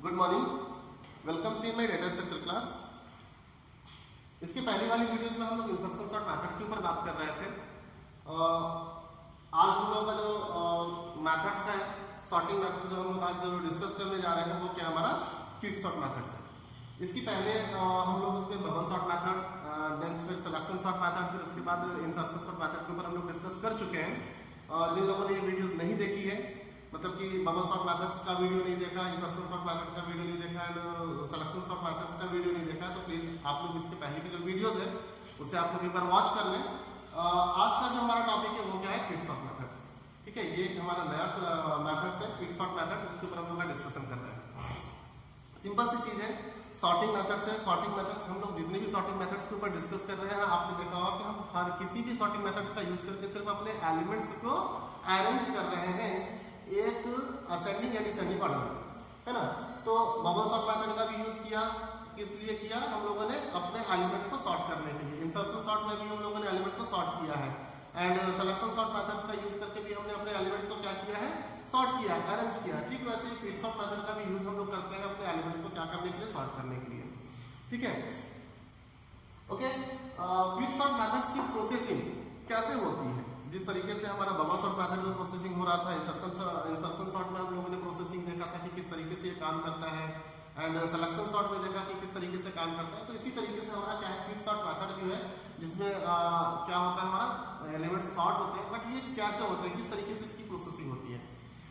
Good morning, welcome सी my data structure class. इसके पहले वाली वीडियोस में हम लोग इंसर्शन सॉर्ट मेथड के ऊपर बात कर रहे थे। आज हम लोग का जो मेथड्स है, सॉर्टिंग मेथड जो हम लोग आज डिस्कस करने जा रहे हैं वो क्या हमारा क्विक सॉर्ट मेथड्स है। इसकी पहले हम लोग उसमें बबल सॉर्ट मेथड, देन फिर सिलेक्शन सॉर्ट मेथड, फिर उसके बाद इंसर्शन सॉर्ट मेथड के ऊपर हम लोग डिस्कस कर चुके हैं। जिन लोगों ने ये वीडियोस नहीं देखी है, मतलब कि बबल सॉर्ट मेथड्स का वीडियो नहीं देखा, इंसर्शन सॉर्ट मेथड का वीडियो नहीं देखा एंड सिलेक्शन सॉर्ट मेथड्स का वीडियो नहीं देखा, तो प्लीज आप लोग इसके पहले की जो वीडियोस है उसे आप लोग एक बार वॉच कर लें। आज का जो हमारा टॉपिक है वो क्या है, क्विक सॉर्ट मेथड्स। ठीक है, ये हमारा नया मेथड्स है क्विक सॉर्ट मेथड, जिसके ऊपर हम लोग डिस्कशन कर रहे हैं। सिंपल सी चीज है, सॉर्टिंग मेथड्स है। सॉर्टिंग मेथड्स हम लोग जितने भी सॉर्टिंग मेथड्स के ऊपर डिस्कस कर रहे हैं, आपने देखा होगा कि हम हर किसी भी सॉर्टिंग मेथड्स का यूज करके सिर्फ अपने एलिमेंट्स को अरेंज कर रहे हैं एक असेंडिंग या डिसेंडिंग ऑर्डर में, है ना। तो बबल सॉर्ट मेथड का भी यूज किया, किस लिए किया, हम लोगों ने अपने एलिमेंट्स को सॉर्ट करने के लिए। इंसर्शन सॉर्ट में भी हम लोगों ने एलिमेंट को सॉर्ट किया है एंड सिलेक्शन सॉर्ट मेथड्स का यूज करके भी हमने अपने एलिमेंट्स को क्या किया है, सॉर्ट किया है, अरेंज किया है। ठीक वैसे ही क्विक सॉर्ट मेथड का भी यूज हम लोग करते हैं अपने एलिमेंट्स को क्या करने के लिए, सॉर्ट करने के लिए। ठीक है, ओके। क्विक सॉर्ट मेथड्स की प्रोसेसिंग कैसे होती है, जिस तरीके से हमारा बबल सॉर्ट मेथड में प्रोसेसिंग हो रहा था, इंसर्शन सॉर्ट में हम लोगों ने प्रोसेसिंग देखा था कि किस तरीके से ये काम करता है एंड सिलेक्शन सॉर्ट में देखा कि किस तरीके से काम करता है। तो इसी तरीके से हमारा क्या है, क्विक सॉर्ट मेथड भी है, जिसमें क्या होता है, हमारा एलिमेंट सॉर्ट होते हैं। बट ये कैसे होते हैं, किस तरीके से इसकी प्रोसेसिंग होती है।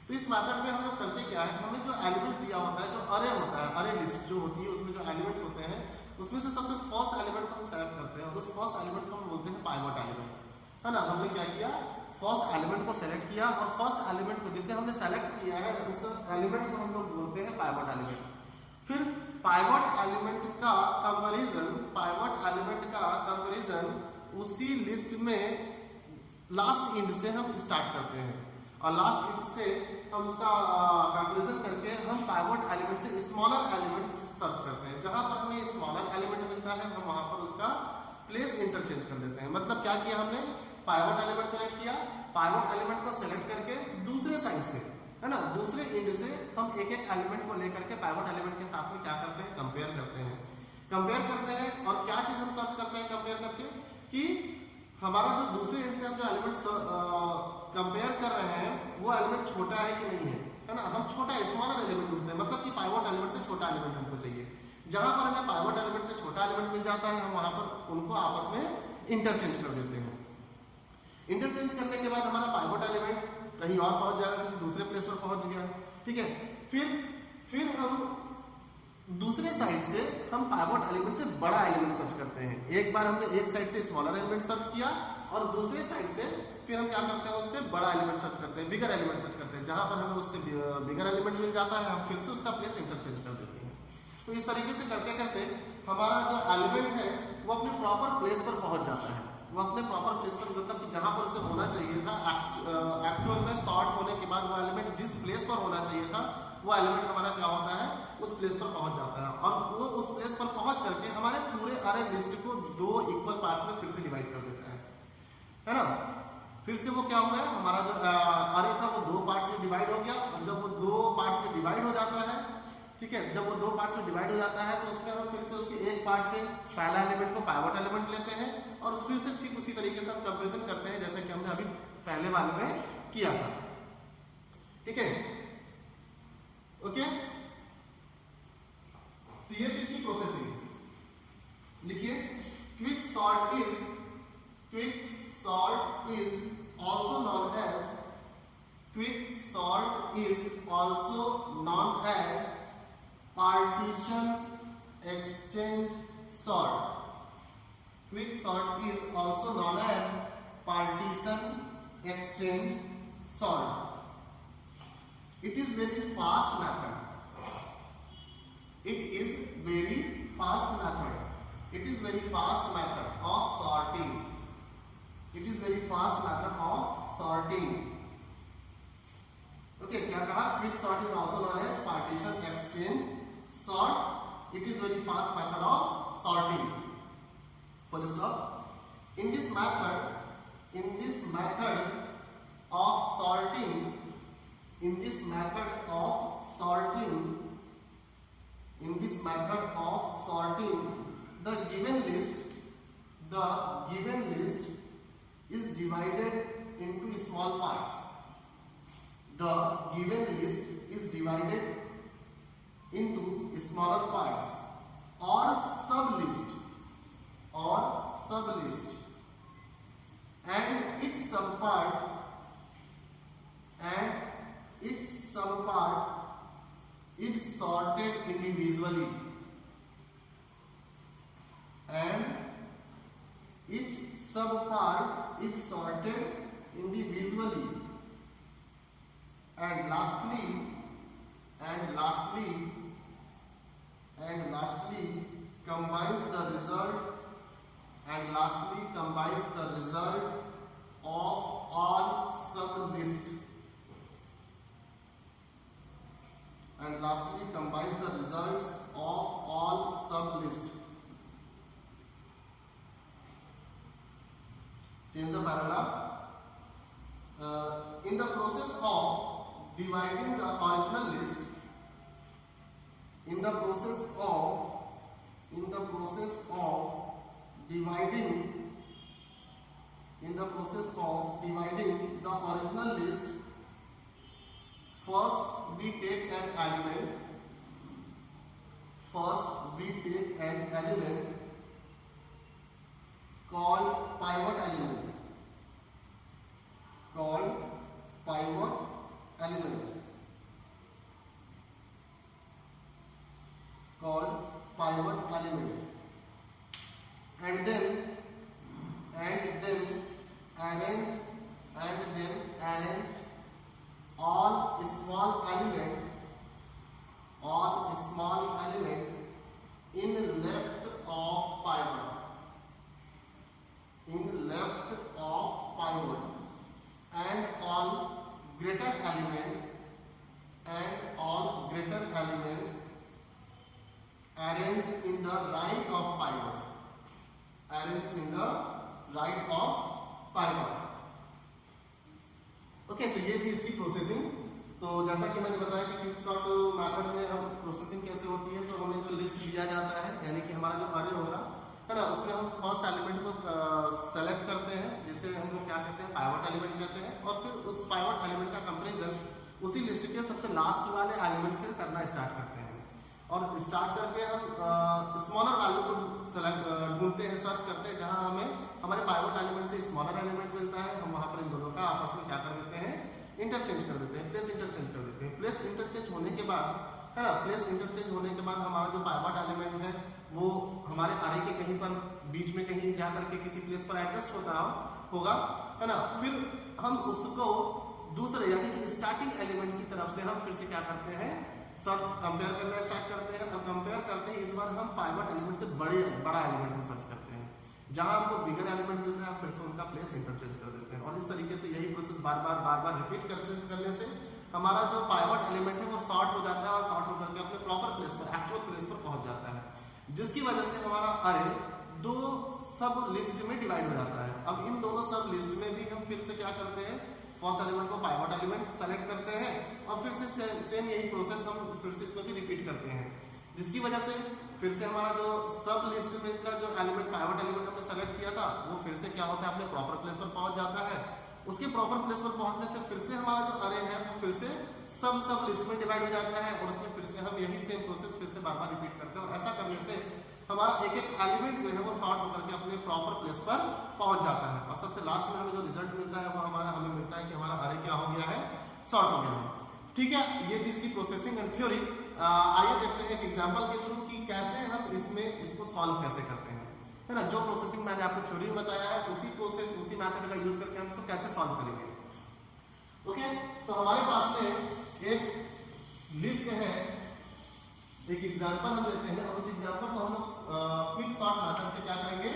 तो इस मेथड में हम लोग करते क्या है, हमें जो एलिमेंट्स दिया होता है, जो अरे होता है, अरे लिस्ट जो होती है, उसमें जो एलिमेंट्स होते हैं उसमें से सबसे फर्स्ट एलिमेंट को हम सेलेक्ट करते हैं और उस फर्स्ट एलिमेंट को हम बोलते हैं पाइवट एलिमेंट, है ना। हमने क्या किया, फर्स्ट एलिमेंट को सेलेक्ट किया और फर्स्ट एलिमेंट को जिसे हमने सेलेक्ट किया है उस एलिमेंट को हम लोग बोलते हैं पाइवट एलिमेंट। फिर पाइवट एलिमेंट का कंपैरिजन उसी लिस्ट में लास्ट इंड से हम स्टार्ट करते हैं और लास्ट इंड से हम उसका कंपैरिजन करके हम पाइवट एलिमेंट से स्मॉलर एलिमेंट सर्च करते हैं। जहां पर हमें स्मॉलर एलिमेंट मिलता है हम वहां पर उसका प्लेस इंटरचेंज कर देते हैं। मतलब क्या किया हमने, पाइवट एलिमेंट सेलेक्ट किया, पाइवट एलिमेंट को सेलेक्ट करके दूसरे साइड से, है ना, दूसरे एंड से हम एक एक एलिमेंट को लेकर के पाइवट एलिमेंट के साथ में क्या करते हैं, कंपेयर करते हैं। और क्या चीज हम सर्च करते हैं कंपेयर करके, कि हमारा जो दूसरे एंड से हम जो एलिमेंट कंपेयर कर रहे हैं वो एलिमेंट छोटा है कि नहीं है ना। हम छोटा स्मॉलर एलिमेंट ढूंढते हैं, मतलब कि पाइवट एलिमेंट से छोटा एलिमेंट हमको चाहिए। जहां पर हमें पाइवट एलिमेंट से छोटा एलिमेंट मिल जाता है, हम वहां पर उनको आपस में इंटरचेंज कर देते हैं। इंटरचेंज करने के बाद हमारा पाइवट एलिमेंट कहीं और पहुंच जाएगा, किसी दूसरे प्लेस पर पहुंच गया। ठीक है, फिर हम दूसरे साइड से हम पाइवट एलिमेंट से बड़ा एलिमेंट सर्च करते हैं। एक बार हमने एक साइड से स्मॉलर एलिमेंट सर्च किया और दूसरे साइड से फिर हम क्या करते हैं, उससे बड़ा एलिमेंट सर्च करते हैं, बिगर एलिमेंट सर्च करते हैं। जहां पर हमें उससे बिगर एलिमेंट मिल जाता है हम फिर से उसका प्लेस इंटरचेंज कर देते हैं। तो इस तरीके से करते करते हमारा जो एलिमेंट है वो अपने प्रॉपर प्लेस पर पहुंच जाता है। वो अपने प्रॉपर प्लेस पर, मतलब कि जहां पर उसे होना चाहिए था, एक्चुअल में सॉर्ट होने के बाद वो एलिमेंट जिस प्लेस पर होना चाहिए था वो एलिमेंट हमारा क्या होता है, उस प्लेस पर पहुंच जाता है। और वो उस प्लेस पर पहुंच करके हमारे पूरे अरे लिस्ट को दो इक्वल पार्ट्स में फिर से डिवाइड कर देता है ना। फिर से वो क्या हुआ है, हमारा जो अरे था वो दो पार्ट्स में डिवाइड हो गया। और जब वो दो पार्ट्स में डिवाइड हो जाता है, ठीक है, जब वो दो पार्ट्स में डिवाइड हो जाता है तो उसमें हम फिर से उसके एक पार्ट से पहला एलिमेंट को पाइवट एलिमेंट लेते हैं और फिर से ठीक उसी तरीके से हम कंपैरिजन करते हैं जैसे कि हमने अभी पहले वाले में किया था। ठीक है, ओके। तो ये थी इसकी प्रोसेसिंग। लिखिए, quick sort is also known as partition exchange sort. Quick sort is also known as partition exchange sort. It is very fast method. It is very fast method of sorting. It is very fast method of sorting. Okay, क्या कहा, quick sort is also known as partition exchange sort. It is very fast method of sorting. Full stop. In this method of sorting, method of sorting, the given list is divided into small parts. The given list is divided into smaller parts or sublist, and each subpart is sorted individually, and each subpart is sorted individually, and lastly combines the result of all sublists, and lastly combines the results of all sublists. Change the paragraph. In the process of dividing the original list, in the process of dividing the original list, first we take an element called pivot element, and then arrange all small element in left of pivot, and all greater element arranged in the right of pivot, okay. तो ये थी इसकी processing. तो जैसा कि मैंने बताया कि क्विकसॉर्ट मेथड में हम प्रोसेसिंग कैसे होती है, तो हमें जो लिस्ट दिया जाता है, यानी कि हमारा जो अरे होगा है ना, उसमें हम फर्स्ट एलिमेंट को सेलेक्ट करते हैं, जिसे हम लोग क्या कहते हैं, पाइवट एलिमेंट कहते हैं, और फिर उस पाइवट एलिमेंट का कंपैरिजन उसी लिस्ट के सबसे लास्ट वाले एलिमेंट से करना स्टार्ट करते हैं, और स्टार्ट करके हम स्मॉलर वैल्यू को ढूंढते हैं, सर्च करते हैं, जहां हमें हमारे पाइवट एलिमेंट से स्मॉलर एलिमेंट मिलता है, हम वहां पर इन दोनों का आपस में क्या कर देते हैं, इंटरचेंज कर देते हैं, प्लेस इंटरचेंज कर देते हैं। प्लेस इंटरचेंज होने के बाद है ना, हमारा जो पाइवट एलिमेंट है वो हमारे अरे के कहीं पर बीच में कहीं जाकर के किसी प्लेस पर एडजस्ट होगा है ना, फिर हम उसको दूसरे यानी कि स्टार्टिंग एलिमेंट की तरफ से हम फिर से क्या करते हैं, सर्च कंपेयर करना स्टार्ट करते हैं, और कंपेयर करते हैं इस बार हम पाइवट एलिमेंट से बड़ा एलिमेंट हम सर्च करते हैं, जहां हमको बिगर एलिमेंट मिलता है फिर से उनका प्लेस इंटरचेंज कर देते हैं, और इस तरीके से यही प्रोसेस बार बार रिपीट करने से हमारा जो पाइवट एलिमेंट है वो सॉर्ट हो जाता है, और सॉर्ट होकर के अपने प्रॉपर प्लेस पर, एक्चुअल प्लेस पर पहुंच जाता है, जिसकी वजह से हमारा अरे दो सब लिस्ट में डिवाइड हो जाता है। अब इन दोनों सब लिस्ट में भी हम फिर से क्या करते हैं, फर्स्ट एलिमेंट को पाइवट एलिमेंट सेलेक्ट करते हैं, और फिर से सेम यही प्रोसेस हम फिर से इसमें भी रिपीट करते हैं, जिसकी वजह से फिर से हमारा जो सब लिस्ट में का जो एलिमेंट पाइवट एलिमेंट हमने सेलेक्ट किया था वो फिर से क्या होता है, अपने प्रॉपर प्लेस पर पहुंच जाता है। उसके प्रॉपर प्लेस पर पहुंचने से फिर से हमारा जो अरे है वो फिर से सब लिस्ट में डिवाइड हो जाता है, और उसमें फिर से हम यही सेम प्रोसेस फिर से बार रिपीट करते हैं, और ऐसा करने से हमारा एक एलिमेंट जो है वो सॉर्ट होकर के अपने प्रॉपर प्लेस पर पहुंच जाता है, और सबसे लास्ट में हमें जो रिजल्ट मिलता है वो हमें मिलता है कि हमारा अरे क्या हो गया है, सॉर्ट हो गया है। ठीक है, ये थी इसकी प्रोसेसिंग एंड थ्योरी। आइए देखते हैं एक एग्जांपल के थ्रू कि कैसे हम इसको सॉल्व कैसे करते हैं, है ना। जो प्रोसेसिंग मैंने आपको थ्योरी में बताया है उसी मेथड का यूज करके हम इसको कैसे सॉल्व करेंगे। ओके, तो हमारे पास में एक लिस्ट है, एक एग्जांपल हम लेते हैं, और उस एग्जांपल को हम लोग क्विक सॉर्ट मेथड से क्या करेंगे,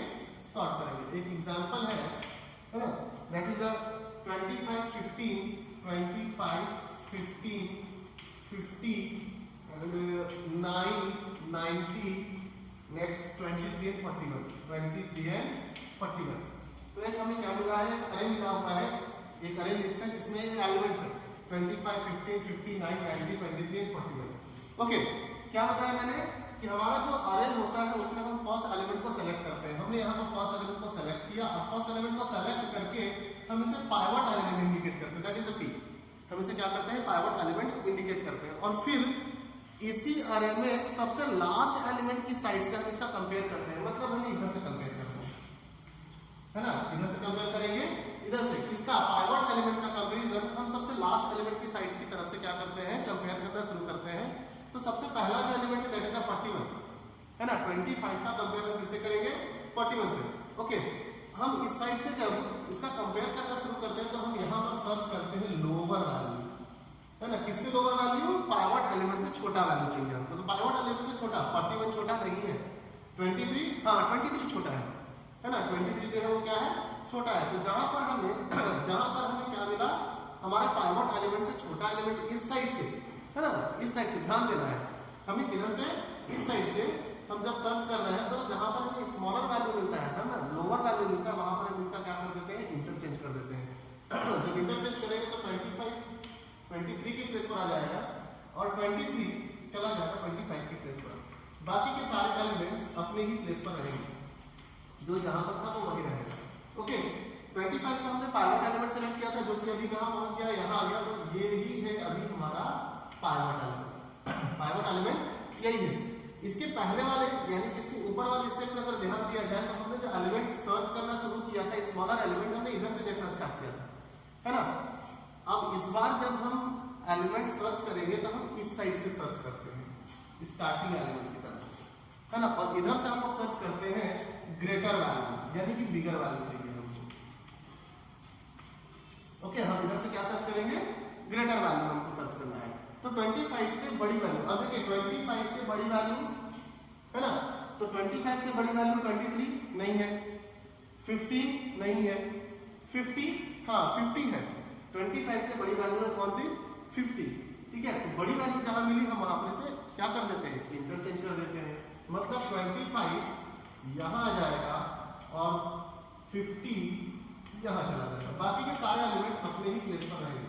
सॉर्ट करेंगे। एक एग्जांपल है ना, that is a 25 15 50 and 9 90 next 23 and 41 तो एक हमें क्या मिला है, अरे मिला हुआ है, एक अरे लिस्ट है जिसमें एलिमेंट्स है 25 15 59 90 23 and 41। ओके, क्या बताया मैंने कि हमारा जो अरे होता है उसमें हम फर्स्ट एलिमेंट को सेलेक्ट करते हैं। हमने यहाँ पर फर्स्ट एलिमेंट को सेलेक्ट किया और फर्स्ट एलिमेंट को सेलेक्ट करके हम इसे पाइवट एलिमेंट इंडिकेट करते हैं, दैट इज अ पी। हम इसे क्या करते हैं, पाइवट एलिमेंट इंडिकेट करते हैं। और फिर इसी अरे में सबसे लास्ट एलिमेंट की साइड से हम इसका कंपेयर करते हैं, मतलब हम इधर से कंपेयर करते हैं, है ना, इधर से कंपेयर करेंगे, इधर से इसका पाइवट एलिमेंट का कंपैरिजन हम सबसे लास्ट एलिमेंट की साइड्स की तरफ से क्या करते हैं, कंपेयर करना शुरू करते हैं। तो सबसे पहला जो एलिमेंट है दैट इज 41, है ना, 25 का कंपेयर किससे करेंगे, 41 से। ओके, हम इस साइड से जब इसका कंपेयर करना शुरू करते हैं तो हम यहाँ पर सर्च करते हैं लोअर वैल्यू, है ना, किससे लोअर वैल्यू, पाइवट एलिमेंट से छोटा वैल्यू चाहिए हमको। तो पाइवट एलिमेंट से छोटा 41 छोटा नहीं है, 23, हाँ 23 छोटा है ना, 23 जो है वो क्या है, छोटा है। तो जहां पर हमें क्या मिला, हमारे पाइवट एलिमेंट से छोटा एलिमेंट इस साइड से, है ना, इस साइड से ध्यान देना है, हमें किधर से, इस साइड से हम जब सर्च कर रहे हैं तो जहां पर हमें स्मॉलर वैल्यू मिलता है ना, लोअर वैल्यू मिलता है, वहां पर हम इनका क्या कर देते हैं, इंटरचेंज कर देते हैं। जब इंटरचेंज करेंगे तो 23 की प्लेस पर आ जाएगा और 23 चला जाएगा 25 की प्लेस पर। बाकी के सारे एलिमेंट्स अपने ही प्लेस पर रहेंगे, जो जहां पर था वो वही रहेगा। ओके, 25 को हमने पाइवट एलिमेंट सेलेक्ट किया था, जो कि अभी कहां पहुंच गया, यहां आ गया। तो ये ही है अभी हमारा पाइवट एलिमेंट। पाइवट एलिमेंट यही है। इसके पहले वाले यानी कि इसके ऊपर वाले स्टेप में अगर ध्यान दिया जाए तो हमने जो एलिमेंट सर्च करना शुरू किया था, स्मॉलर एलिमेंट, हमने इधर से देखना स्टार्ट किया था, है ना। अब इस बार जब हम एलिमेंट सर्च करेंगे तो हम इस साइड से सर्च करते हैं, स्टार्टिंग एलिमेंट की तरफ से, है ना। और इधर से हम लोग सर्च करते हैं ग्रेटर वैल्यू, यानी कि बिगर वैल्यू चाहिए हमको। ओके, हम इधर से क्या सर्च करेंगे, ग्रेटर वैल्यू हमको सर्च करना है। तो 25 से बड़ी वैल्यू, अब देखिए 25 से बड़ी वैल्यू, है ना, तो 25 से बड़ी वैल्यू 23 नहीं है, 15 नहीं है, 50, हाँ 50 है। 25 से बड़ी वैल्यू है कौन सी, 50, ठीक है। तो बड़ी वैल्यू जहां मिली हम वहां पर से क्या कर देते हैं, इंटरचेंज कर देते हैं, मतलब 25 यहां आ जाएगा और 50 यहां चला जाएगा। बाकी के सारे एलिमेंट अपने ही प्लेस पर रहेंगे,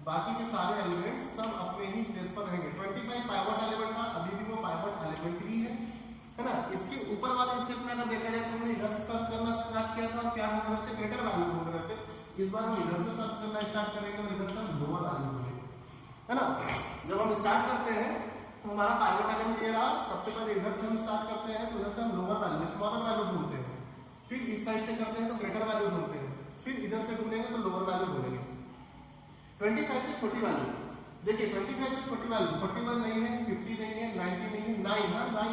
बाकी के सारे एलिमेंट्स सब अपने ही प्लेस पर रहेंगे। 25 पाइवट एलिमेंट था, अभी भी वो पाइवट एलिमेंट ही है ना। इसके ऊपर वाले स्टेप में अगर देखा जाए तो हमने इधर से सर्च करना स्टार्ट किया था और क्या ढूंढ रहे थे, ग्रेटर वैल्यू ढूंढ रहे थे। इस बार हम इधर से सर्च करना स्टार्ट करेंगे और इधर से लोअर वैल्यू ढूंढेंगे, है ना। जब हम स्टार्ट करते हैं तो हमारा पाइवट एलिमेंट ये रहा, सबसे पहले इधर से हम स्टार्ट करते हैं तो इधर से हम लोअर वैल्यू, स्मॉलर वैल्यू ढूंढते हैं, फिर इस साइड से करते हैं तो ग्रेटर वैल्यू ढूंढते हैं, फिर इधर से ढूंढेंगे तो लोअर वैल्यू ढूंढेंगे। 25 से छोटी वैल्यू देखिए, 25 से छोटी वैल्यू 41 नहीं है, 50 नहीं है, 90 नहीं है, 9, हाँ 9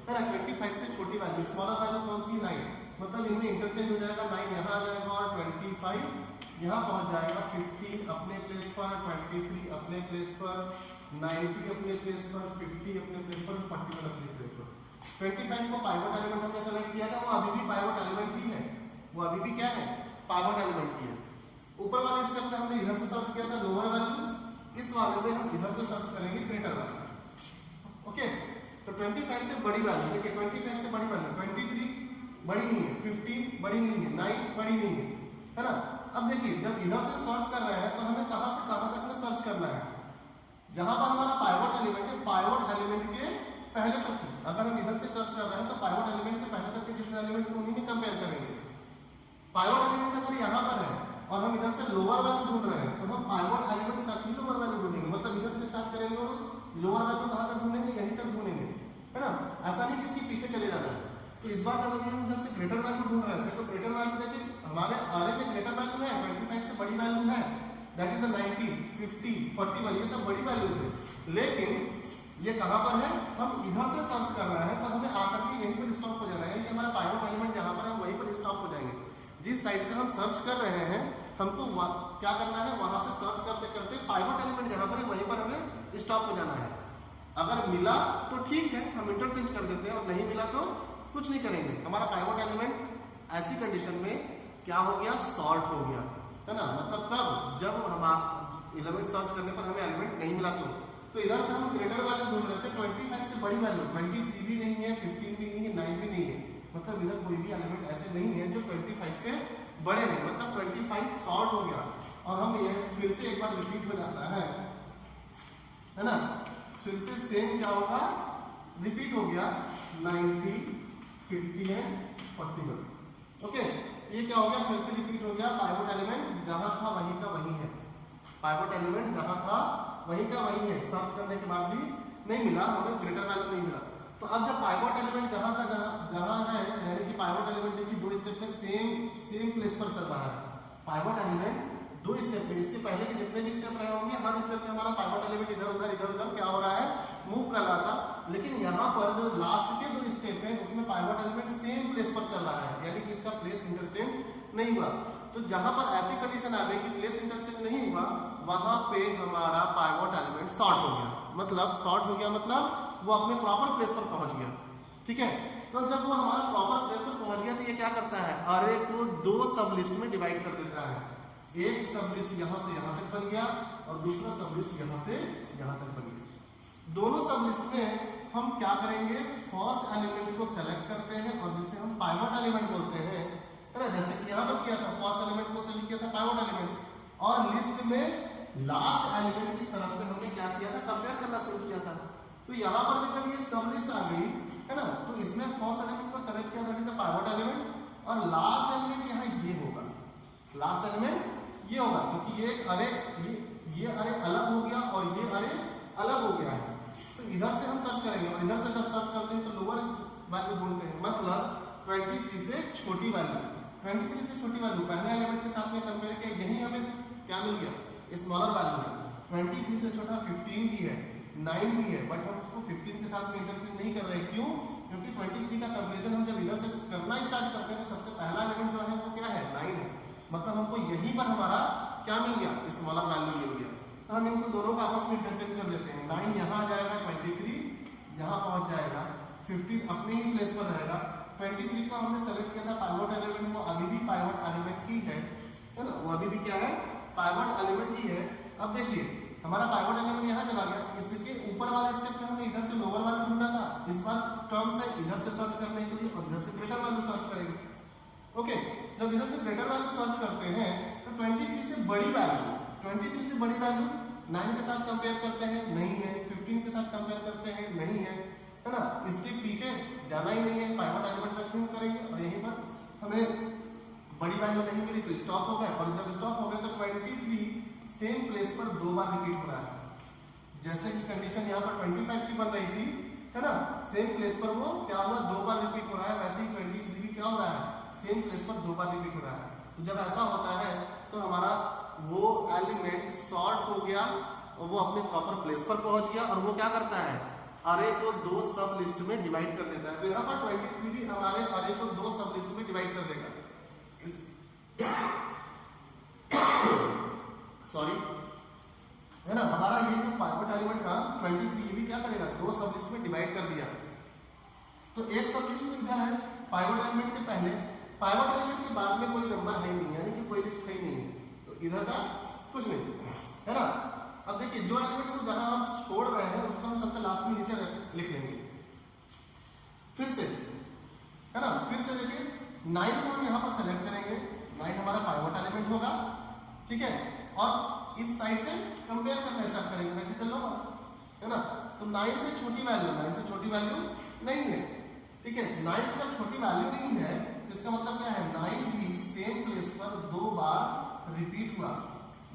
है ना। 25 से छोटी वैल्यू, स्मॉलर वैल्यू कौन सी, 9, मतलब इनमें इंटरचेंज हो जाएगा, 9 यहाँ आ जाएगा और 25 यहाँ पहुंच जाएगा, 15 अपने प्लेस पर, 23 अपने प्लेस पर, 90 अपने प्लेस पर, 50 अपने प्लेस पर, 41 अपने प्लेस पर। 25 को पाइवट एलिमेंट हमने सेलेक्ट किया था, वो अभी भी पाइवट एलिमेंट ही है, वो अभी भी क्या है, पाइवट एलिमेंट ही है। ऊपर वाले स्टेप में हमने इधर से सर्च किया था लोअर वैल्यू, इस वाले में हम इधर से सर्च करेंगे ग्रेटर वैल्यू। ओके, तो 25 से बड़ी वैल्यू देखिए, 25 से बड़ी वैल्यू 23 बड़ी नहीं है, 15 बड़ी नहीं है, 9 बड़ी नहीं है ना। अब देखिए जब इधर से सर्च कर रहे हैं तो हमें कहां से कहां तक में सर्च करना है, जहां पर हमारा पाइवट एलिमेंट है, पाइवट एलिमेंट के पहले तक। अगर हम इधर से सर्च कर रहे हैं तो पाइवट एलिमेंट के पहले तक के जितने एलिमेंट उन्हीं में कंपेयर करेंगे। पाइवट एलिमेंट अगर यहाँ पर है और हम इधर से लोअर वैल्यू ढूंढ रहे हैं तो हम पाइवट एलिमेंट तक ही लोअर वैल्यू ढूंढेंगे, मतलब इधर से स्टार्ट करेंगे और लोअर वैल्यू कहां तक ढूंढेंगे, यहीं तक ढूंढेंगे, है ना। ऐसा नहीं कि इसके पीछे चले जाना है। तो इस बार जब हम इधर से ग्रेटर वैल्यू ढूंढ रहे थे तो ग्रेटर वैल्यू देखिए हमारे आरे में ग्रेटर वैल्यू है, 25 से बड़ी वैल्यू है, दैट इज 90, 50, 41, ये सब बड़ी वैल्यूज है। लेकिन ये कहां पर है, हम इधर से सर्च कर रहे हैं तो हमें आकर के यहीं पर स्टॉप हो जाना है, कि हमारा पाइवट एलिमेंट जहां पर है वहीं पर स्टॉप हो जाएंगे। जिस साइड से हम सर्च कर रहे हैं हमको क्या करना है, वहां से सर्च करते करते पाइवट एलिमेंट जहां पर है वहीं पर हमें स्टॉप हो जाना है। अगर मिला तो ठीक है, हम इंटरचेंज कर देते हैं, और नहीं मिला तो कुछ नहीं करेंगे। हमारा पाइवट एलिमेंट ऐसी कंडीशन में क्या हो गया, सॉर्ट हो गया, है ना। मतलब कब, जब हम एलिमेंट सर्च करने पर हमें एलिमेंट नहीं मिला तो इधर से हम ग्रेटर वैल्यू ढूंढ रहे थे, 25 से बड़ी वैल्यू 23 भी नहीं है, 15 भी नहीं है, 9 भी नहीं है, मतलब इधर कोई भी एलिमेंट ऐसे नहीं है जो 25 से बड़े हैं, मतलब 25 शॉर्ट हो गया। और हम ये फिर से एक बार रिपीट हो जाता है ना, फिर से सेम क्या होगा, रिपीट हो गया 90, 50 एंड 41। ओके, ये क्या हो गया, फिर से रिपीट हो गया। पाइवट एलिमेंट जहां था वहीं का वहीं है, पाइवट एलिमेंट जहां था वहीं का वहीं है। सर्च करने के बाद भी नहीं मिला, हमें ग्रेटर वैल्यू नहीं मिला। तो अब जब पाइवट एलिमेंट जहां का जहां है, यानी कि पाइवट एलिमेंट देखिए दो स्टेप में सेम प्लेस पर चल रहा है। पाइवट एलिमेंट दो स्टेप में, इसके पहले के जितने भी स्टेप रहे होंगे हर स्टेप में हमारा पाइवट एलिमेंट इधर उधर क्या हो रहा है, मूव कर रहा था। लेकिन यहाँ पर जो लास्ट के दो स्टेप है उसमें पाइवट एलिमेंट सेम प्लेस पर चल रहा है, यानी कि इसका प्लेस इंटरचेंज नहीं हुआ। तो जहां पर ऐसी कंडीशन आ गई कि प्लेस इंटरचेंज नहीं हुआ, वहां पे हमारा पाइवट एलिमेंट शॉर्ट हो गया। मतलब शॉर्ट हो गया मतलब वो अपने प्रॉपर प्लेस पर पहुंच गया। ठीक है, तो जब वो हमारा प्रॉपर प्लेस पर पहुंच गया तो ये क्या करता है, अरे को दो सब लिस्ट में डिवाइड कर देता है। एक सब लिस्ट यहां से यहां तक बन गया और दूसरा सब लिस्ट यहां से यहां तक बन गया। दोनों सब लिस्ट में हम क्या करेंगे, फर्स्ट एलिमेंट को सेलेक्ट करते हैं और जिसे हम पाइवट एलिमेंट बोलते हैं, है ना। जैसे कि यहां पर किया था, फर्स्ट एलिमेंट को सेलेक्ट किया था पाइवट एलिमेंट, और लिस्ट में लास्ट एलिमेंट की तरफ से हमने क्या किया था, कंपेयर करना शुरू किया था। तो यहाँ पर भी जब ये सब लिस्ट आ गई है ना, तो इसमें फर्स्ट एलिमेंट को सेलेक्ट किया, that is the pivot element, और लास्ट एलिमेंट यहाँ ये होगा, लास्ट एलिमेंट ये होगा, क्योंकि ये अरे अलग हो गया और ये अरे अलग हो गया है। तो इधर से हम सर्च करेंगे और इधर से जब सर्च करते हैं तो लोअर वैल्यू बोलते हैं, मतलब 23 से छोटी वैल्यू, 23 से छोटी वैल्यू पहले एलिमेंट के साथ में कंपेयर किया, यही हमें क्या मिल गया, स्मॉलर वैल्यू है। 23 से छोटा 15 भी है, 9 भी है, बट हम उसको 15 के साथ में इंटरचेंज नहीं कर रहे। क्यों? क्योंकि 23 का कंपेरिजन हम जब इधर से करना स्टार्ट करते हैं तो सबसे पहला एलिमेंट जो है वो क्या है, 9 है। मतलब हमको यहीं पर हमारा क्या मिल गया, स्मॉलर वैल्यू मिल गया। तो हम इनको दोनों का आपस में इंटरचेंज कर देते हैं। 9 यहाँ आ जाएगा, 23 यहाँ पहुंच जाएगा, 15 अपने ही प्लेस पर रहेगा। 23 को हमने सेलेक्ट किया था पाइवट एलिमेंट, वो अभी भी पाइवट एलिमेंट ही है ना, वो अभी भी क्या है, पाइवट एलिमेंट ही है। अब देखिए हमारा पाइवट एलिमेंट यहाँ चला गया, इसके ऊपर वाले स्टेप में हमने इधर से लोअर वैल्यू ढूंढा था, इस बार टर्म से इधर से सर्च करने के लिए और इधर से ग्रेटर वैल्यू सर्च करेंगे। ओके, जब इधर से ग्रेटर वैल्यू सर्च करते हैं तो 23 से बड़ी वैल्यू, 23 से बड़ी वैल्यू 9 के साथ कंपेयर करते हैं, नहीं है, 15 के साथ कंपेयर करते हैं, नहीं है ना। इसके पीछे जाना ही नहीं है, पाइवट एलिमेंट तक क्यों करेंगे, और यहीं पर हमें बड़ी वैल्यू नहीं मिली तो स्टॉप हो गया। और जब स्टॉप हो गया तो 23 सेम प्लेस पर दो बार रिपीट हो रहा है। जैसे कि कंडीशन यहाँ पर 25 की बन रही थी, है ना, सेम प्लेस पर वो क्या हुआ, दो बार रिपीट हो रहा है। वैसे ही 23 भी क्या हो रहा है, सेम प्लेस पर दो बार रिपीट हो रहा है। तो जब ऐसा होता है तो हमारा वो एलिमेंट शॉर्ट हो गया और वो अपने प्रॉपर प्लेस पर पहुंच गया, और वो क्या करता है, अरे को दो सब लिस्ट में डिवाइड कर देता है। तो यहाँ पर 23 भी हमारे अरे को दो सब लिस्ट में डिवाइड कर देगा। सॉरी, है ना, हमारा ये जो पाइवट एलिमेंट का 23 ये भी क्या करेगा, दो सब लिस्ट में डिवाइड कर दिया। तो एक सब लिस्ट में इधर है पाइवट एलिमेंट के पहले, पाइवट एलिमेंट के बाद में कोई नंबर है नहीं, यानी कि कोई लिस्ट है ही नहीं, तो इधर का कुछ नहीं है ना। अब देखिए जो एलिमेंट्स को जहां हम छोड़ रहे हैं उसको हम सबसे लास्ट में नीचे लिख लेंगे। फिर से, है ना, फिर से देखिए 9 को हम यहाँ पर सेलेक्ट करेंगे, 9 हमारा पाइवट एलिमेंट होगा, ठीक है, और इस साइड से कंपेयर करना स्टार्ट करेंगे, दैट इज लोअर, है ना। तो 9 से छोटी वैल्यू, 9 से छोटी वैल्यू नहीं है, ठीक है। 9 से जब छोटी वैल्यू नहीं है तो इसका मतलब क्या है, 9 भी सेम प्लेस पर दो बार रिपीट हुआ,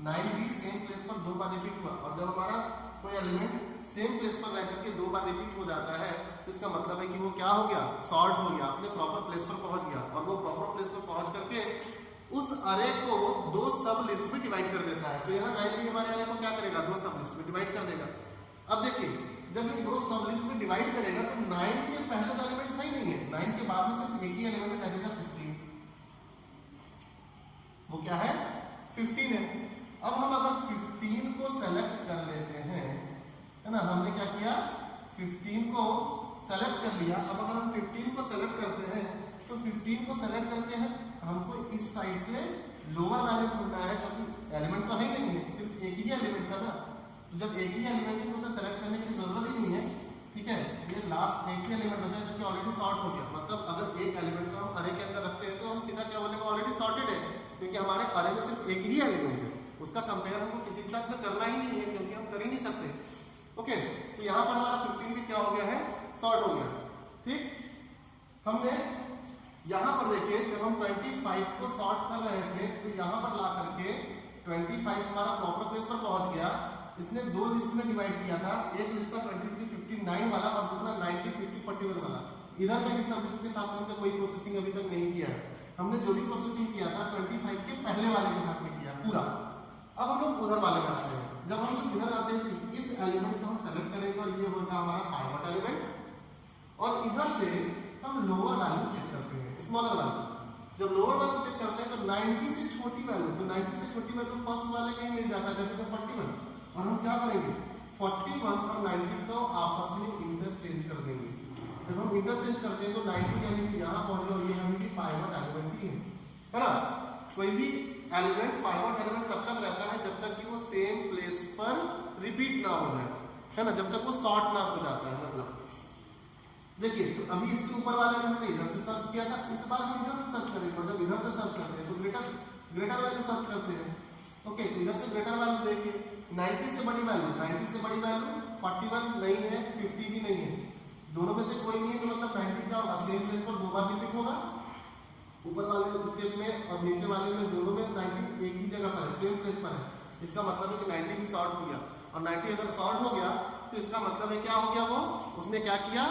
9 भी सेम प्लेस पर दो बार रिपीट हुआ। और जब हमारा कोई एलिमेंट सेम प्लेस पर रह करके दो बार रिपीट हो जाता है तो इसका मतलब है कि वो क्या हो गया, शॉर्ट हो गया, अपने प्रॉपर प्लेस पर पहुंच गया। और वो प्रॉपर प्लेस पर पहुंच करके उस अरे को दो सब लिस्ट में डिवाइड कर देता है। तो यहाँ 9 भी हमारे अरे को क्या करेगा, दो सब लिस्ट में डिवाइड कर देगा। अब देखिए जब ये दो सब लिस्ट में डिवाइड करेगा तो 9 के पहले तो एलिमेंट सही नहीं है, 9 के बाद में सिर्फ एक ही एलिमेंट है, दैट इज 15, वो क्या है, 15 है। अब हम अगर 15 को सेलेक्ट कर लेते हैं, है ना, हमने क्या किया, 15 को सेलेक्ट कर लिया। अब अगर हम 15 को सेलेक्ट करते हैं तो 15 को सेलेक्ट करके है हमको इस साइड से लोअर वैल्यू ढूंढना है, क्योंकि एलिमेंट तो है ही नहीं है, सिर्फ एक ही एलिमेंट था ना। तो जब एक ही एलिमेंट है तो उसे सेलेक्ट करने की जरूरत ही नहीं है, ठीक है। ये लास्ट एक ही एलिमेंट बचा है जो कि ऑलरेडी सॉर्ट हो गया। मतलब अगर एक एलिमेंट को हम अरे के अंदर रखते हैं तो हम सीधा क्या बोलेंगे, ऑलरेडी सॉर्टेड है, क्योंकि हमारे अरे में सिर्फ एक ही एलिमेंट है, उसका कंपेयर हमको किसी के साथ में करना ही नहीं है, क्योंकि हम कर ही नहीं सकते। ओके, तो यहाँ पर हमारा 15 भी क्या हो गया है, सॉर्ट हो गया। ठीक, हमने यहां पर देखिए जब हम 25 को सॉर्ट कर रहे थे तो यहां पर ला करके 25 हमारा प्रॉपर प्लेस पर पहुंच गया। इसने दो लिस्ट में डिवाइड किया था, एक लिस्ट था 2359 वाला और दूसरा 90 50 41 वाला। इधर का इस सब लिस्ट के साथ हमने कोई प्रोसेसिंग अभी तक नहीं किया है। हमने जो भी प्रोसेसिंग किया था 25 के पहले वाले के साथ में किया पूरा। अब हम लोग उधर वाले में आते हैं। जब हम लोग इधर आते हैं तो इस एलिमेंट को हम सेलेक्ट करेंगे और ये होगा हमारा पाइवट एलिमेंट और इधर से हम लोअर वैल्यू चेक करते हैं, स्मॉलर वैल्यू। जब लोअर वैल्यू चेक करते हैं तो 90 से छोटी वैल्यू, तो 90 से छोटी वैल्यू फर्स्ट वाले का ही मिल जाता है, दैट इज 41। और हम क्या करेंगे 41 और 90 को आपस में इंटरचेंज कर देंगे। जब हम इंटरचेंज करते हैं तो 90 यानी कि यहाँ पहुंच गया और ये हमें भी पाइवट एलिमेंट ही है ना। कोई भी एलिमेंट पाइवट एलिमेंट तब तक रहता है जब तक कि वो सेम प्लेस पर रिपीट ना हो जाए, है ना, जब तक वो सॉर्ट ना हो जाता है। मतलब देखिए तो अभी इसके ऊपर वाले में हमने इधर से सर्च किया था, इस बार हम इधर से सर्च करेंगे और जब इधर से सर्च करते हैं तो ग्रेटर वैल्यू सर्च करते हैं। ओके, तो इधर से ग्रेटर वैल्यू देखिए 90 से बड़ी वैल्यू 41 नहीं है, 50 भी नहीं है, दोनों में से कोई नहीं है, तो मतलब 90 क्या होगा सेम प्लेस पर दो बार रिपीट होगा। ऊपर वाले स्टेप में और नीचे वाले में दोनों में 90 एक ही जगह पर है, सेम प्लेस पर है। इसका मतलब है कि 90 भी सॉर्ट हो गया और 90 अगर सॉर्ट हो गया तो इसका मतलब है क्या हो गया, वो उसने क्या किया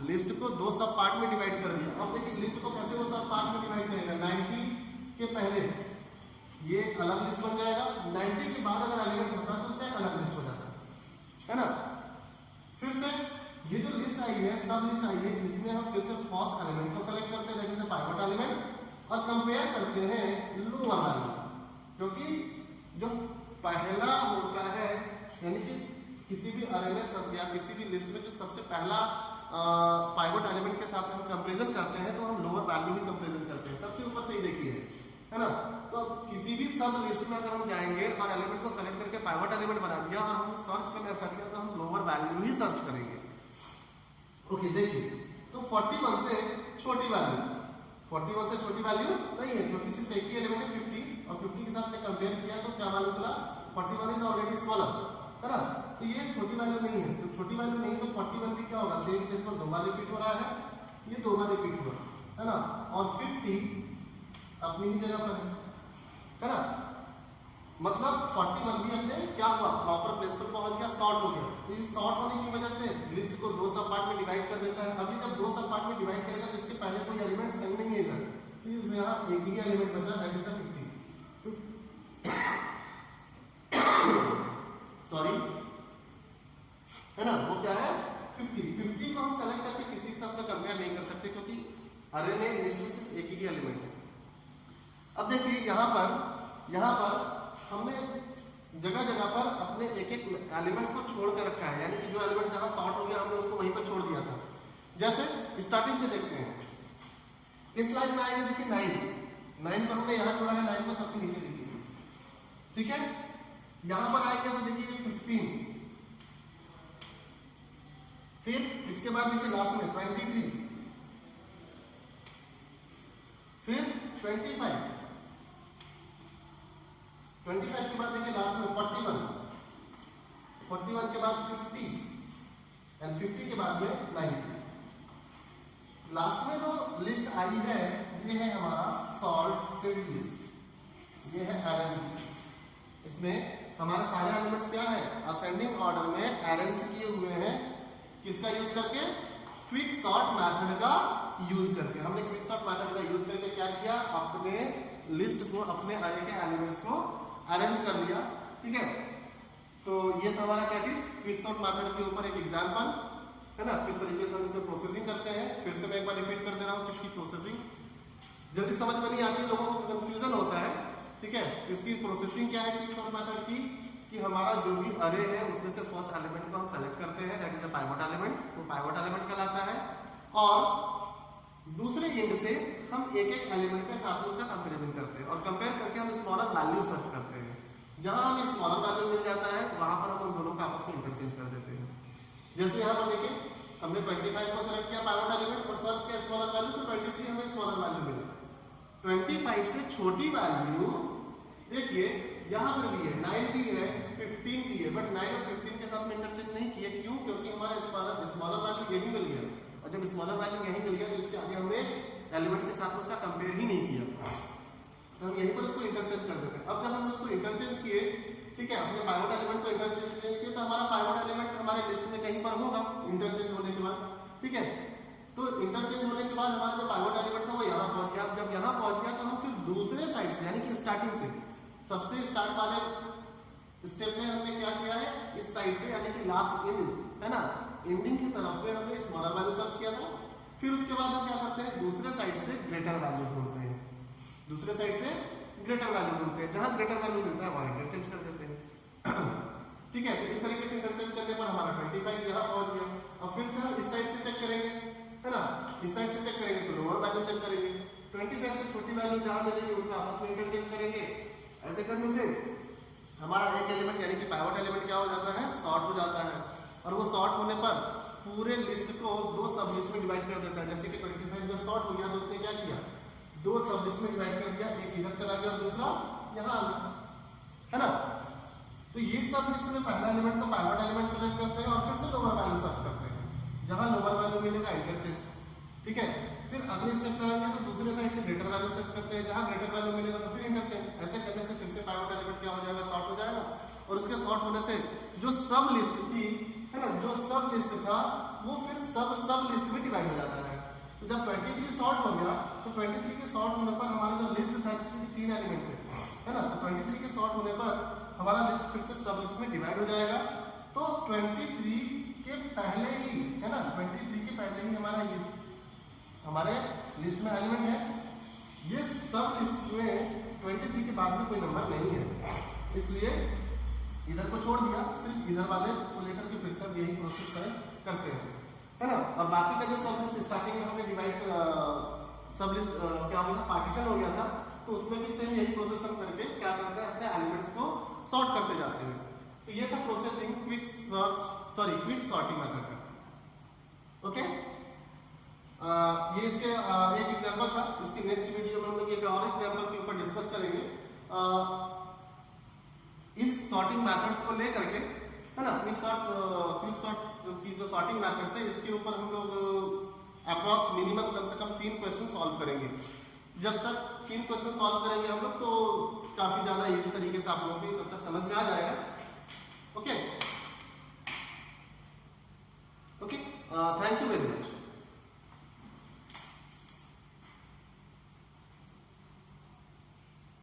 लिस्ट को दो सब पार्ट में डिवाइड कर दिया। अब देखिए लिस्ट को कैसे वो सब पार्ट में डिवाइड करेगा, 90 के पहले ये अलग लिस्ट बन जाएगा, 90 के बाद अगर एलिमेंट होता है तो उसका एक अलग लिस्ट हो जाता है ना। फिर से ये जो लिस्ट आई है सब लिस्ट आई है, इसमें हम फिर से फर्स्ट एलिमेंट को सेलेक्ट करते हैं दैट इज पाइवट एलिमेंट और कंपेयर करते हैं लोअर वैल्यू, क्योंकि जो पहला होता है यानी कि किसी भी अरे में सब या किसी भी लिस्ट में जो सबसे पहला पाइवट एलिमेंट के साथ हम कंपैरिजन करते हैं तो हम लोअर वैल्यू ही कंपैरिजन करते हैं। सबसे ऊपर से ही देखिए, है ना। तो किसी भी सब लिस्ट में अगर हम जाएंगे और एलिमेंट को सेलेक्ट करके पाइवट एलिमेंट बना दिया और हम सर्च करना स्टार्ट किया तो हम लोअर वैल्यू ही सर्च करेंगे। ओके, देखिए तो 41 से छोटी वैल्यू, 41 से छोटी वैल्यू नहीं है क्योंकि सिर्फ एक ही एलिमेंट है 50 और 50 के साथ में कंपेयर किया तो क्या मालूम चला 41 इज ऑलरेडी स्मॉलर, है ना। तो ये छोटी वैल्यू नहीं है, तो छोटी वैल्यू नहीं है तो 41 भी क्या होगा सेम प्लेस पर दो बार रिपीट हो रहा है, ये दो बार रिपीट हुआ, है ना। और 50 अपनी ही जगह पर है ना, मतलब 41 भी अपने क्या हुआ प्रॉपर प्लेस पर पहुंच गया, सॉर्ट हो गया। तो इस सॉर्ट होने की वजह से लिस्ट को दो सब पार्ट में डिवाइड कर देता है। अभी जब दो सब पार्ट में डिवाइड करेगा तो इसके पहले कोई एलिमेंट्स नहीं है इधर, सिर्फ यहाँ एक ही एलिमेंट बचा दैट इज 50 सॉरी, है ना, वो क्या है 50 को हम सेलेक्ट करके किसी के साथ कंपेयर नहीं कर सकते क्योंकि अरे में लिस्ट में सिर्फ एक ही एलिमेंट है। अब देखिए यहाँ पर हमने जगह जगह पर अपने एक एक एलिमेंट्स को छोड़ कर रखा है, यानी कि जो एलिमेंट जहां सॉर्ट हो गया हमने उसको वहीं पर छोड़ दिया था। जैसे स्टार्टिंग से देखते हैं, इस लाइन में आएंगे देखिए 9 को हमने यहां छोड़ा है, 9 को सबसे नीचे देखिए, ठीक है। यहां पर आएंगे तो देखिए 15, फिर इसके बाद देखिए लास्ट में 23, फिर 25 के बाद देखिए लास्ट में 41 के बाद 50 एंड 50 के बाद में 90। लास्ट में जो लिस्ट आई है ये है हमारा सॉर्टेड लिस्ट, ये है अरेंज लिस्ट। इसमें हमारे सारे एलिमेंट्स क्या है असेंडिंग ऑर्डर में अरेंज किए हुए हैं, किसका यूज करके क्विक सॉर्ट मेथड का यूज करके। हमने क्विक सॉर्ट मेथड का यूज करके क्या किया, अपने लिस्ट को अपने अरे के एलिमेंट्स को अरेंज कर लिया, ठीक है। तो ये था हमारा क्या चीज क्विक सॉर्ट मेथड के ऊपर एक एग्जांपल, है ना। किस तरीके से हम इसमें प्रोसेसिंग करते हैं, फिर से मैं एक बार रिपीट कर दे रहा हूँ किसकी प्रोसेसिंग जल्दी समझ में नहीं आती, लोगों को कंफ्यूजन होता है, ठीक है। इसकी प्रोसेसिंग क्या है क्विक सॉर्ट मेथड की, कि हमारा जो भी अरे है उसमें से फर्स्ट एलिमेंट को हम सेलेक्ट करते हैं that is a pivot element, वो पाइवट एलिमेंट कहलाता है। और दूसरे एंड से हम एक एक एलिमेंट के साथ उसका कंपैरिजन करते हैं और कंपेयर करके हम स्मॉलर वैल्यू सर्च करते हैं। जहां हमें स्मॉलर वैल्यू मिल जाता है वहां पर हम उन दोनों का आपस में इंटरचेंज कर देते हैं। जैसे यहाँ पर देखिए हमने 25 को सेलेक्ट किया पाइवट एलिमेंट और सर्च किया स्मॉलर वैल्यू, तो 23 हमें स्मॉलर वैल्यू मिला। 25 से छोटी वैल्यू देखिए यहाँ पर भी है, 9 भी है, 15 भी है, बट 9 और 15 के साथ में इंटरचेंज नहीं किए, क्यों? क्योंकि हमारा स्मॉलर वैल्यू यही मिल गया, और जब स्मॉलर वैल्यू यही मिल गया तो इसके आगे हमने एलिमेंट के साथ में उसका कंपेयर ही नहीं किया, तो हम यहीं पर उसको इंटरचेंज कर देते हैं। अब जब हम उसको इंटरचेंज किए, ठीक है, हमने पाइवट एलिमेंट को इंटरचेंज किया तो हमारा पाइवट एलिमेंट हमारे लिस्ट में कहीं पर होगा इंटरचेंज होने के बाद, ठीक है। तो इंटरचेंज होने के बाद हमारा जो पाइवट एलिमेंट था वो यहाँ पहुंच गया। जब यहाँ पहुंच गया तो हम फिर दूसरे साइड से यानी कि स्टार्टिंग से सबसे स्टार्ट वाले स्टेप में हमने क्या किया है, इस साइड से यानी कि लास्ट एंड है ना, एंडिंग की तरफ से हमने स्मॉलर वैल्यू सर्च किया था। फिर उसके बाद हम क्या करते हैं, दूसरे साइड से ग्रेटर वैल्यू ढूंढते हैं, दूसरे साइड से ग्रेटर वैल्यू ढूंढते हैं, जहां ग्रेटर वैल्यू मिलता है वहां इंटरचेंज कर देते हैं। ठीक है, तो इस तरीके से इंटरचेंज करने पर हमारा 25 यहाँ पहुंच गया। अब फिर से हम इस साइड से चेक करेंगे, है ना, इस साइड से चेक करेंगे तो लोअर वैल्यू चेक करेंगे, 25 से छोटी वैल्यू जहां मिलेगी उनको आपस में इंटरचेंज करेंगे। ऐसे करने से हमारा एक एलिमेंट यानी कि पाइवट एलिमेंट क्या हो जाता है, सॉर्ट हो जाता है, और वो सॉर्ट होने पर पूरे लिस्ट को दो सब लिस्ट में डिवाइड कर देता है। जैसे कि 25 जब सॉर्ट हो गया तो उसने क्या किया, दो सब लिस्ट में डिवाइड कर दिया, एक इधर चला गया और दूसरा यहाँ आ गया, है ना। तो ये सब लिस्ट में पहला एलिमेंट तो पाइवट एलिमेंट सेलेक्ट करते हैं और फिर से लोअर वैल्यू सर्च करते हैं, जहां लोअर वैल्यू मिलेगा इंटरचेंज, ठीक है। फिर अगले स्टेप में आएंगे तो दूसरे साइड से ग्रेटर वैल्यू सर्च करते हैं, जहां ग्रेटर वैल्यू मिलेगा तो फिर इंटरचेंज। ऐसे करने से फिर से पाइवट एलिमेंट क्या हो जाएगा, सॉर्ट हो जाएगा, और उसके सॉर्ट होने से जो सब लिस्ट थी, है ना, जो सब लिस्ट था वो फिर सब लिस्ट में डिवाइड हो जाता है। तो जब 23 सॉर्ट हो गया तो 23 के सॉर्ट होने पर हमारा जो लिस्ट था जिसमें कि 3 एलिमेंट थे, है ना, तो 23 के सॉर्ट होने पर हमारा लिस्ट फिर से सब लिस्ट में डिवाइड हो जाएगा। तो 23 के पहले ही, है ना, 23 के पहले ही हमारा ये हमारे लिस्ट में एलिमेंट है, ये सब लिस्ट में 23 के बाद में कोई नंबर नहीं है, इसलिए इधर को छोड़ दिया, सिर्फ इधर वाले को लेकर के फिर से यही प्रोसेस करते हैं, है ना। और बाकी का जो सब लिस्ट स्टार्टिंग में हमने डिवाइड सब लिस्ट क्या हो गया, पार्टीशन हो गया था, तो उसमें भी सेम यही प्रोसेस हम करके क्या करते हैं, अपने एलिमेंट्स को सॉर्ट करते जाते हैं। तो ये था प्रोसेसिंग क्विक सॉर्टिंग मेथड का, ओके। ये इसके एक एग्जांपल था। इसके नेक्स्ट वीडियो में हम लोग एक और एग्जांपल के ऊपर डिस्कस करेंगे। इस सॉर्टिंग मेथड्स को लेकर के, है ना, क्विक सॉर्ट की जो सॉर्टिंग मेथड्स है इसके ऊपर हम लोग अप्रॉक्स मिनिमम कम से कम 3 क्वेश्चन सॉल्व करेंगे। जब तक 3 क्वेश्चन सॉल्व करेंगे हम लोग तो काफी ज्यादा इजी तरीके से आप लोगों को तब तक समझ में आ जाएगा।